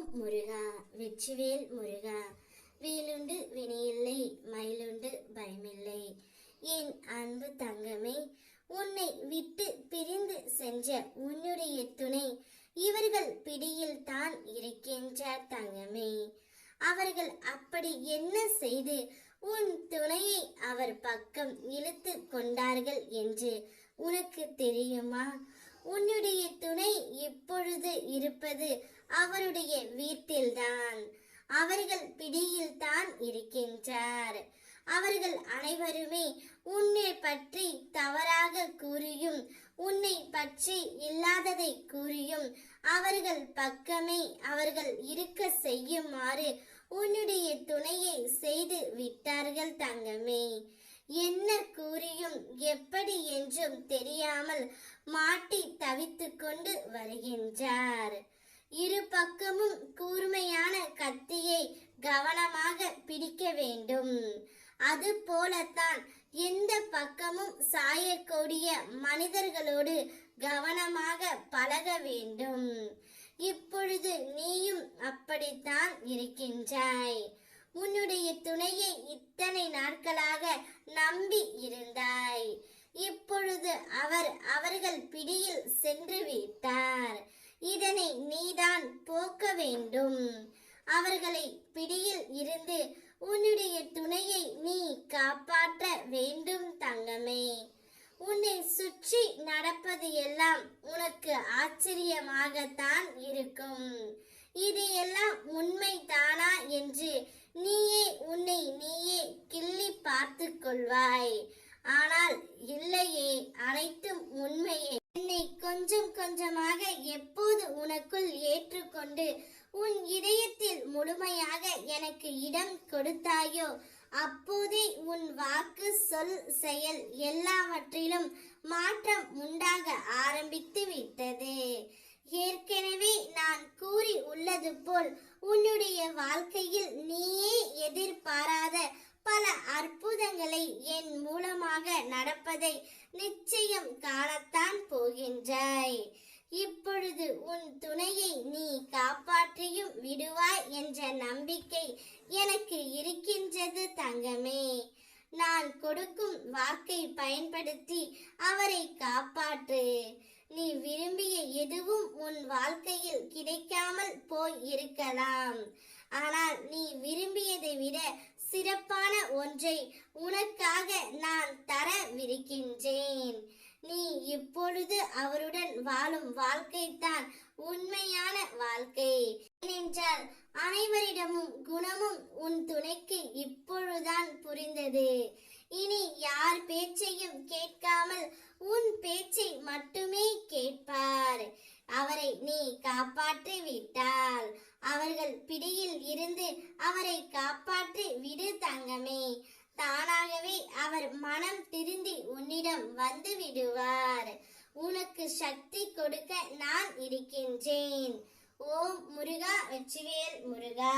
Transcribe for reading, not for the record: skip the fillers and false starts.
ஓம் முருகா, வெற்றிவேல் முருகா. வேலுண்டு வினையில்லை, மயிலுண்டு பயமில்லை. என் அன்பு தங்கமே, உன்னை விட்டு பிரிந்து சென்ற உன்னுடைய துணை இவர்கள் பிடியில் தான் இருக்கின்றார் தங்கமே. அவர்கள் அப்படி என்ன செய்து உன் துணையை அவர் பக்கம் இழுத்து கொண்டார்கள் என்று உனக்கு தெரியுமா? உன்னுடைய துணை இப்பொழுது இருப்பது அவருடைய வீட்டில்தான். அவர்கள் பிடியில் தான் இருக்கின்றார். அவர்கள் அனைவருமே உன்னை பற்றி தவறாக கூறியும் உன்னை பற்றி இல்லாததை கூறியும் அவர்கள் பக்கமே அவர்கள் இருக்க செய்யுமாறு உன்னுடைய துணையை செய்து விட்டார்கள் தங்கமே. என்ன கூறியும் எப்படி என்றும் தெரியாமல் மாட்டி தவித்து கொண்டு வருகின்றார். இரு பக்கமும் கூர்மையான கத்தியை கவனமாக பிடிக்க வேண்டும். அது போலத்தான் எந்த பக்கமும் சாயக்கூடிய மனிதர்களோடு கவனமாக பழக வேண்டும். இப்பொழுது நீயும் அப்படித்தான் இருக்கின்றாய். உன்னுடைய துணையை இத்தனை நாட்களாக நம்பி இருந்தாய். இப்பொழுது அவர்கள் பிடியில் சென்று விட்டார். இதனை நீதான் போக்க வேண்டும். அவர்களை பிடியில் இருந்து உன்னுடைய துணையை நீ காப்பாற்ற வேண்டும் தங்கமே. உன்னை சுற்றி நடப்பது எல்லாம் உனக்கு ஆச்சரியமாகத்தான் இருக்கும். இது எல்லாம் உண்மை தானா என்று நீயே உன்னை நீயே கிள்ளி பார்த்து கொள்வாய். ஆனால் இல்லையே, அனைத்தும் உண்மையே. என்னை கொஞ்சம் கொஞ்சமாக எப்போது உனக்குள் ஏற்றுக்கொண்டு உன் இதயத்தில் முழுமையாக எனக்கு இடம் கொடுத்தாயோ அப்போதே உன் வாக்கு, சொல், செயல் எல்லாவற்றிலும் மாற்றம் உண்டாக ஆரம்பித்து விட்டது. ஏற்கனவே நான் கூறி உள்ளது போல் உன்னுடைய வாழ்க்கையில் நீயே எதிர்பாராத பல அற்புதங்களை என் மூலமாக நடப்பதை நிச்சயம் காணத்தான் போகின்றாய். இப்பொழுது உன் துணையை நீ காப்பாற்றியும் விடுவாய் என்ற நம்பிக்கை எனக்கு இருக்கின்றது தங்கமே. நான் கொடுக்கும் வாக்கை பயன்படுத்தி அவரை காப்பாற்று. நீ விரும்பிய எதுவும் உன் வாழ்க்கையில் கிடைக்காமல் போய் இருக்கலாம். ஆனால் நீ விரும்பியதை விட சிறப்பான ஒன்றை உனக்காக நான் தரவிருக்கின்றேன். நீ இப்பொழுது அவருடன் வாழும் வாழ்க்கைத்தான் உண்மையான வாழ்க்கை. ஏனென்றால் அனைவரிடமும் குணமும் உன் துணைக்கு இப்பொழுதுதான் புரிந்தது. இனி யார் பேச்சையும் கேட்காமல் உன் பேச்சை மட்டுமே கேட்பார். அவரை நீ காப்பாற்றி விட்டால் அவர்கள் பிடியில் இருந்து அவரை காப்பாற்றி விடு தங்கமே. தானாகவே அவர் மனம் திருந்தி உன்னிடம் வந்து விடுவார். உனக்கு சக்தி கொடுக்க நான் இருக்கின்றேன். ஓம் முருகா, வெற்றிவேல் முருகா.